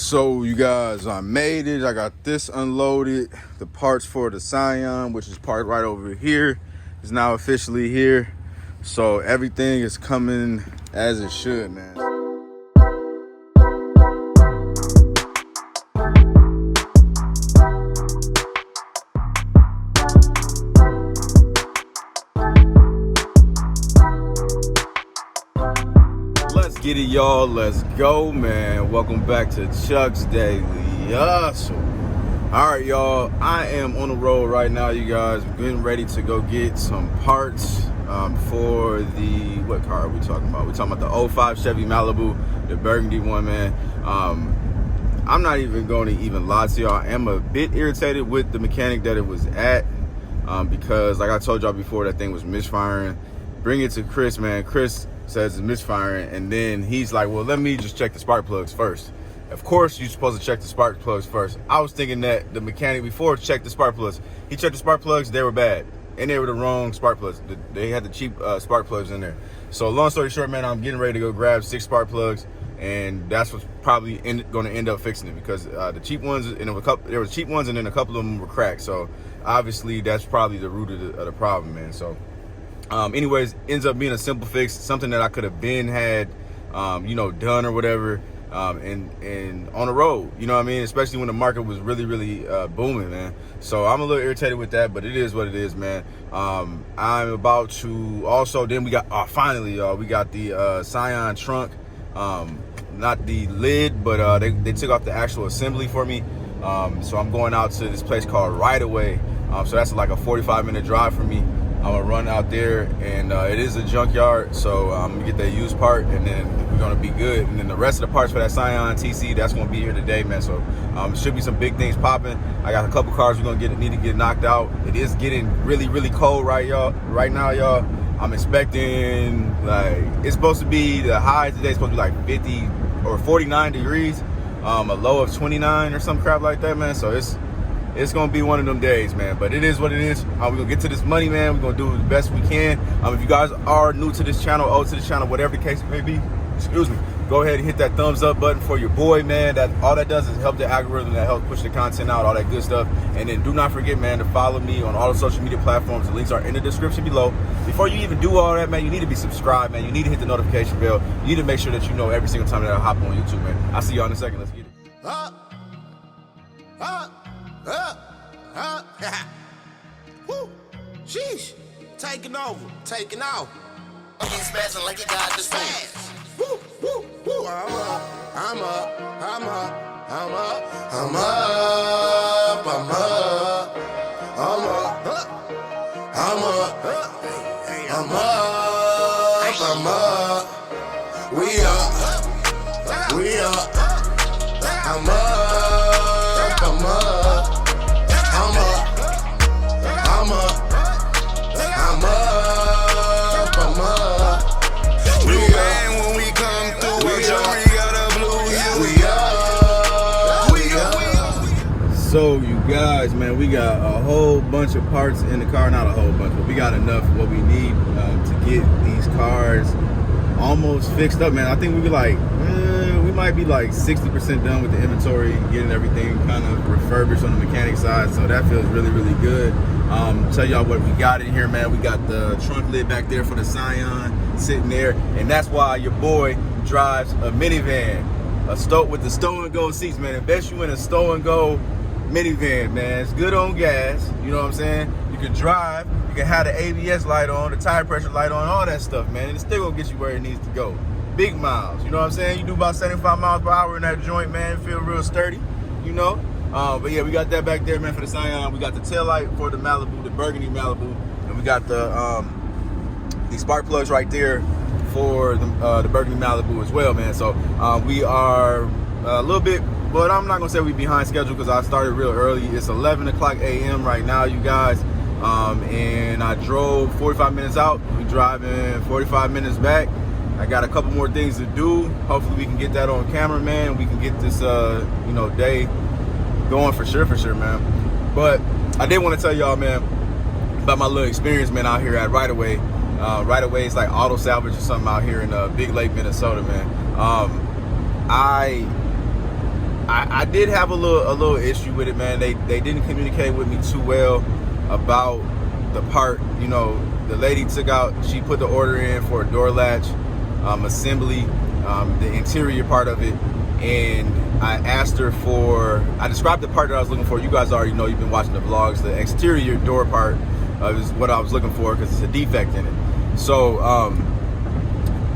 So you guys, I made it. I got this unloaded. The parts for the Scion, which is parked right over here, is now officially here. So everything is coming as it should, man. Let's get it, y'all. Let's go, man. Welcome back to Chuck's Daily Hustle. All right, y'all. I am on the road right now, you guys. Getting ready to go get some parts for the, what car are we talking about? We're talking about the 05 Chevy Malibu, the burgundy one, man. I'm not even going to even lie to y'all. I am a bit irritated with the mechanic that it was at because, like I told y'all before, that thing was misfiring. Bring it to Chris, man. Chris says it's misfiring, and then he's like, well, let me just check the spark plugs first. Of course, you're supposed to check the spark plugs first. I was thinking that the mechanic before checked the spark plugs. He checked the spark plugs, they were bad. And they were the wrong spark plugs. They had the cheap spark plugs in there. So long story short, man, I'm getting ready to go grab 6 spark plugs, and that's what's probably going to end up fixing it, because the cheap ones, and there were cheap ones, and then a couple of them were cracked. So obviously that's probably the root of the problem, man. So anyways, ends up being a simple fix, something that I could have had done or whatever, and on the road, you know what I mean? Especially when the market was really booming, man. So I'm a little irritated with that, but it is what it is, man. I'm about to also, then we got, finally, y'all, we got the Scion trunk, not the lid, but they took off the actual assembly for me. So I'm going out to this place called Right Away. So that's like a 45-minute drive for me. I'm gonna run out there, and it is a junkyard, so I'm gonna get that used part, and then we're gonna be good. And then the rest of the parts for that Scion TC, that's gonna be here today, man. So should be some big things popping. I got a couple cars we're gonna need to get knocked out. It is getting really cold right now, y'all. I'm expecting, like, it's supposed to be, the high today is supposed to be like 50 or 49 degrees, a low of 29 or some crap like that, man. So it's gonna be one of them days, man, but it is what it is. We're gonna get to this money, man. We're gonna do the best we can. If you guys are new to this channel, old to this channel, whatever the case may be, excuse me, go ahead and hit that thumbs up button for your boy, man. All that does is help the algorithm, that helps push the content out, all that good stuff. And then do not forget, man, to follow me on all the social media platforms. The links are in the description below. Before you even do all that, man, you need to be subscribed, man. You need to hit the notification bell. You need to make sure that you know every single time that I hop on YouTube, man. I'll see y'all in a second. Let's get it. Woo! Sheesh! Taking over, taking off. He's smashing like he got the smash. Woo! Woo! Woo! I'm up. We up. I'm So you guys, man, we got a whole bunch of parts in the car. Not a whole bunch, but we got enough what we need to get these cars almost fixed up, man. I think we might be like 60% done with the inventory, getting everything kind of refurbished on the mechanic side. So that feels really good. Tell y'all what we got in here, man. We got the trunk lid back there for the Scion sitting there, and that's why your boy drives a minivan, with the stow and go seats, man. Invest you in a stow and go minivan, man. It's good on gas, you know what I'm saying? You can drive, you can have the ABS light on, the tire pressure light on, all that stuff, man, and it's still gonna get you where it needs to go. Big miles, you know what I'm saying? You do about 75 miles per hour in that joint, man. Feel real sturdy, you know? But yeah, we got that back there, man, for the Scion. We got the tail light for the Malibu, the burgundy Malibu, and we got the spark plugs right there for the burgundy Malibu as well, man. So we are a little bit, but I'm not gonna say we behind schedule because I started real early. It's 11 o'clock a.m. right now, you guys, and I drove 45 minutes out. We driving 45 minutes back. I got a couple more things to do. Hopefully we can get that on camera, man. We can get this day going for sure, man. But I did want to tell y'all, man, about my little experience, man, out here at Right Away. Right Away is like auto salvage or something out here in Big Lake, Minnesota, man. I I did have a little issue with it, man. They didn't communicate with me too well about the part. You know, the lady she put the order in for a door latch assembly, the interior part of it, and I asked her I described the part that I was looking for. You guys already know, you've been watching the vlogs. The exterior door part is what I was looking for because it's a defect in it. So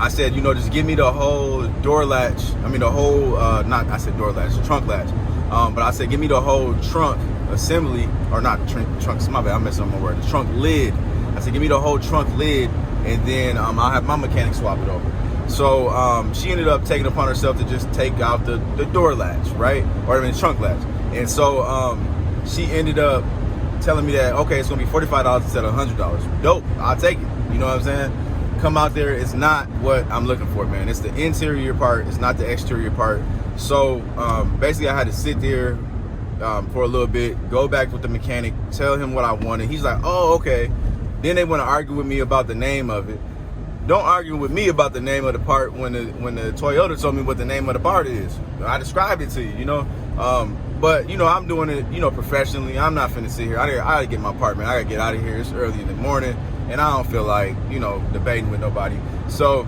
I said, you know, just give me the whole door latch. I mean, the whole, I said door latch, trunk latch. But I said, give me the whole trunk assembly, or not trunk, my bad, I'm messing up my word. The trunk lid. I said, give me the whole trunk lid, and then I'll have my mechanic swap it over. So she ended up taking it upon herself to just take out the door latch, right? Or I mean, the trunk latch. And so she ended up telling me that, okay, it's gonna be $45 instead of $100. Dope, I'll take it. You know what I'm saying? Come out there, it's not what I'm looking for, man. It's the interior part, it's not the exterior part. So basically I had to sit there for a little bit, go back with the mechanic, tell him what I wanted. He's like, oh, okay. Then they want to argue with me about the name of it. Don't argue with me about the name of the part when the Toyota told me what the name of the part is. I described it to you, you know. But you know, I'm doing it, you know, professionally. I'm not finna sit here. I gotta get my part, man. I gotta get out of here. It's early in the morning, and I don't feel like, you know, debating with nobody. So,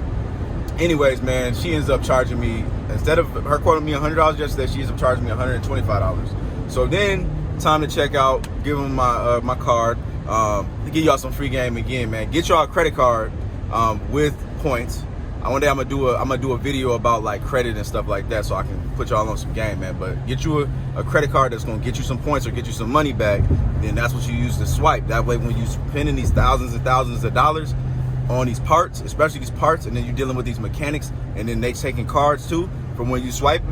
anyways, man, she ends up charging me, instead of her quoting me $100 yesterday, she ends up charging me $125. So then, time to check out. Give them my card. To give y'all some free game again, man. Get y'all a credit card with points. One day I'm gonna do a video about like credit and stuff like that, so I can put y'all on some game, man. But get you a credit card that's gonna get you some points or get you some money back. Then that's what you use to swipe. That way, when you spending these thousands and thousands of dollars on these parts, especially these parts, and then you're dealing with these mechanics, and then they taking cards too from when you swipe.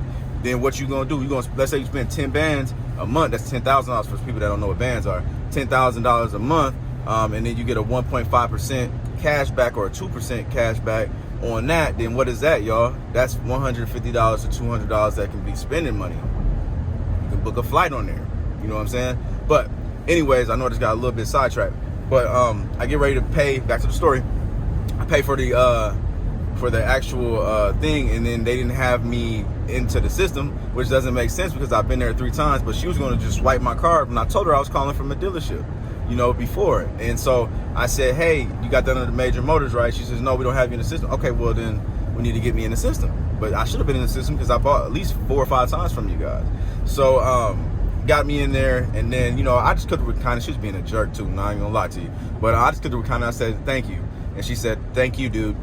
Then what you gonna do? You gonna, let's say you spend 10 bands a month. That's $10,000 for people that don't know what bands are. $10,000 a month, and then you get a 1.5% cash back or a 2% cash back on that. Then what is that, y'all? That's $150 to $200 that can be spending money. You can book a flight on there. You know what I'm saying? But anyways, I know I just got a little bit sidetracked. But I get ready to pay. Back to the story. I pay for the actual thing, and then they didn't have me into the system, which doesn't make sense because I've been there 3 times. But she was going to just swipe my card, and I told her I was calling from a dealership, you know, before. And so I said, hey, you got that under the Major Motors, right? She says, no, we don't have you in the system. Okay, well then we need to get me in the system. But I should have been in the system because I bought at least 4 or 5 times from you guys. So got me in there, and then, you know, I just cut her with kindness. She was being a jerk too, not even gonna lie to you. But I just cut her with kindness. I said, thank you. And she said, thank you, dude.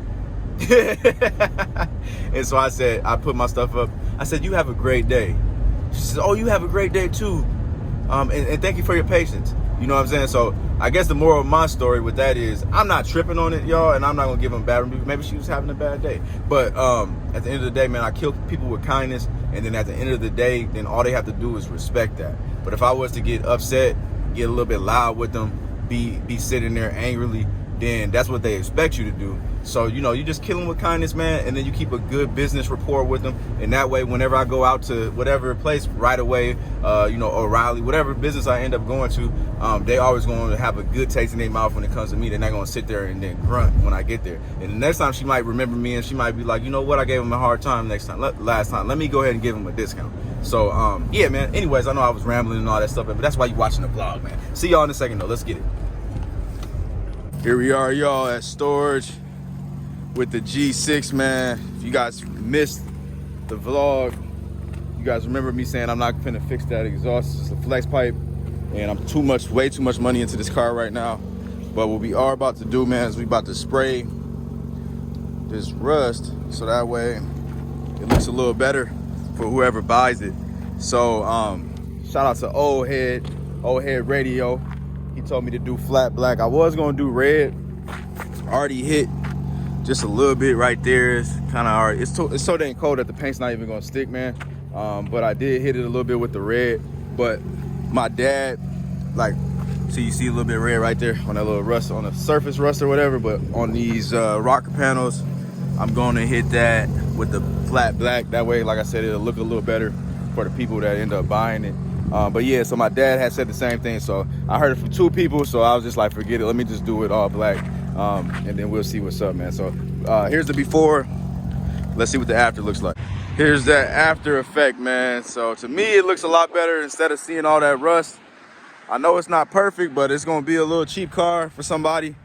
And so I said, I put my stuff up. I said, you have a great day. She said, oh, you have a great day too. And thank you for your patience. You know what I'm saying? So I guess the moral of my story with that is I'm not tripping on it, y'all, and I'm not gonna give them bad reviews. Maybe she was having a bad day. But at the end of the day, man, I kill people with kindness, and then at the end of the day, then all they have to do is respect that. But if I was to get upset, get a little bit loud with them, be sitting there angrily, then that's what they expect you to do. So, you know, you just kill them with kindness, man, and then you keep a good business rapport with them. And that way, whenever I go out to whatever place right away, you know, O'Reilly, whatever business I end up going to, they always going to have a good taste in their mouth when it comes to me. They're not going to sit there and then grunt when I get there. And the next time she might remember me, and she might be like, you know what, I gave him a hard time last time. Let me go ahead and give him a discount. So, yeah, man. Anyways, I know I was rambling and all that stuff, but that's why you're watching the vlog, man. See y'all in a second, though. Let's get it. Here we are, y'all, at storage with the G6, man. If you guys missed the vlog, you guys remember me saying I'm not gonna fix that exhaust. It's a flex pipe, and I'm way too much money into this car right now. But what we are about to do, man, is we about to spray this rust so that way it looks a little better for whoever buys it. So shout out to old head radio. He told me to do flat black. I was gonna do red. Already hit just a little bit right there. It's kind of already, it's so dang cold that the paint's not even gonna stick, man. But I did hit it a little bit with the red. But my dad, like, so you see a little bit of red right there on that little rust, on the surface rust or whatever. But on these rocker panels, I'm gonna hit that with the flat black. That way, like I said, it'll look a little better for the people that end up buying it. But yeah, so my dad had said the same thing. So I heard it from 2 people. So I was just like, forget it. Let me just do it all black. And then we'll see what's up, man. So here's the before. Let's see what the after looks like. Here's that after effect, man. So to me, it looks a lot better instead of seeing all that rust. I know it's not perfect, but it's gonna be a little cheap car for somebody.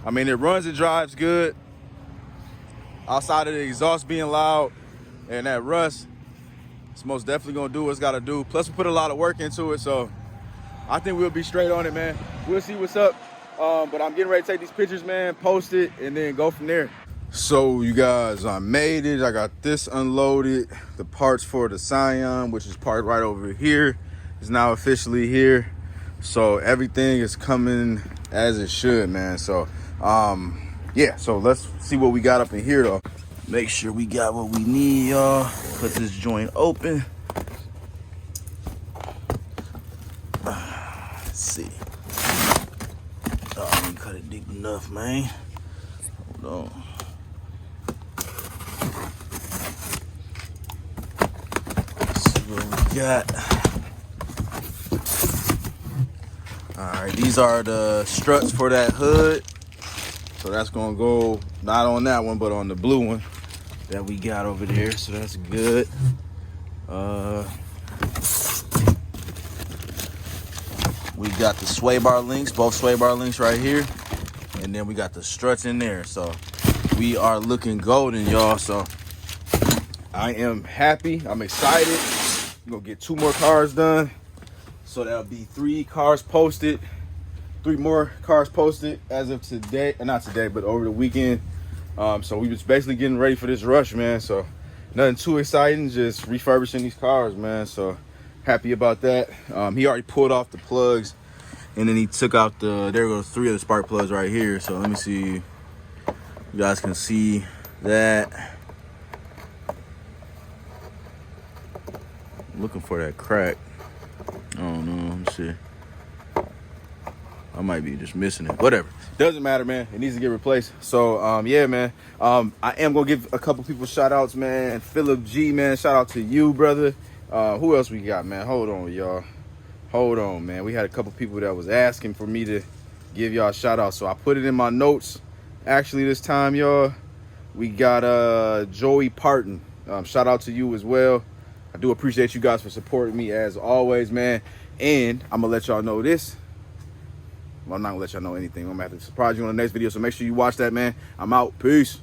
I mean, it runs and drives good. Outside of the exhaust being loud and that rust, it's most definitely gonna do what it's gotta do. Plus we put a lot of work into it, so I think we'll be straight on it, man. We'll see what's up. But I'm getting ready to take these pictures, man, post it, and then go from there. So you guys, I made it. I got this unloaded. The parts for the Scion, which is parked right over here, is now officially here. So everything is coming as it should, man. So yeah, so let's see what we got up in here though. Make sure we got what we need, y'all. Put this joint open. Let's see. Oh, I didn't cut it deep enough, man. Hold on. What we got. All right, these are the struts for that hood. So that's gonna go not on that one, but on the blue one that we got over there. So that's good. We got the sway bar links, both sway bar links right here. And then we got the struts in there. So we are looking golden, y'all. So I am happy, I'm excited. We're gonna get 2 more cars done. So that'll be 3 cars posted. 3 more cars posted as of today, not today, but over the weekend. So we was basically getting ready for this rush, man. So nothing too exciting, just refurbishing these cars, man. So happy about that. He already pulled off the plugs, and then he took out the, there goes 3 of the spark plugs right here. So let me see, you guys can see that. Looking for that crack. I don't know, let me see. I might be just missing it. Whatever. Doesn't matter, man. It needs to get replaced. So, yeah, man. I am going to give a couple people shout outs, man. Philip G, man. Shout out to you, brother. Who else we got, man? Hold on, y'all. Hold on, man. We had a couple people that was asking for me to give y'all shout outs. So I put it in my notes. Actually, this time, y'all, we got Joey Parton. Shout out to you as well. I do appreciate you guys for supporting me as always, man. And I'm gonna let y'all know this. Well, I'm not gonna let y'all know anything. I'm gonna have to surprise you on the next video, so make sure you watch that, man. I'm out. Peace.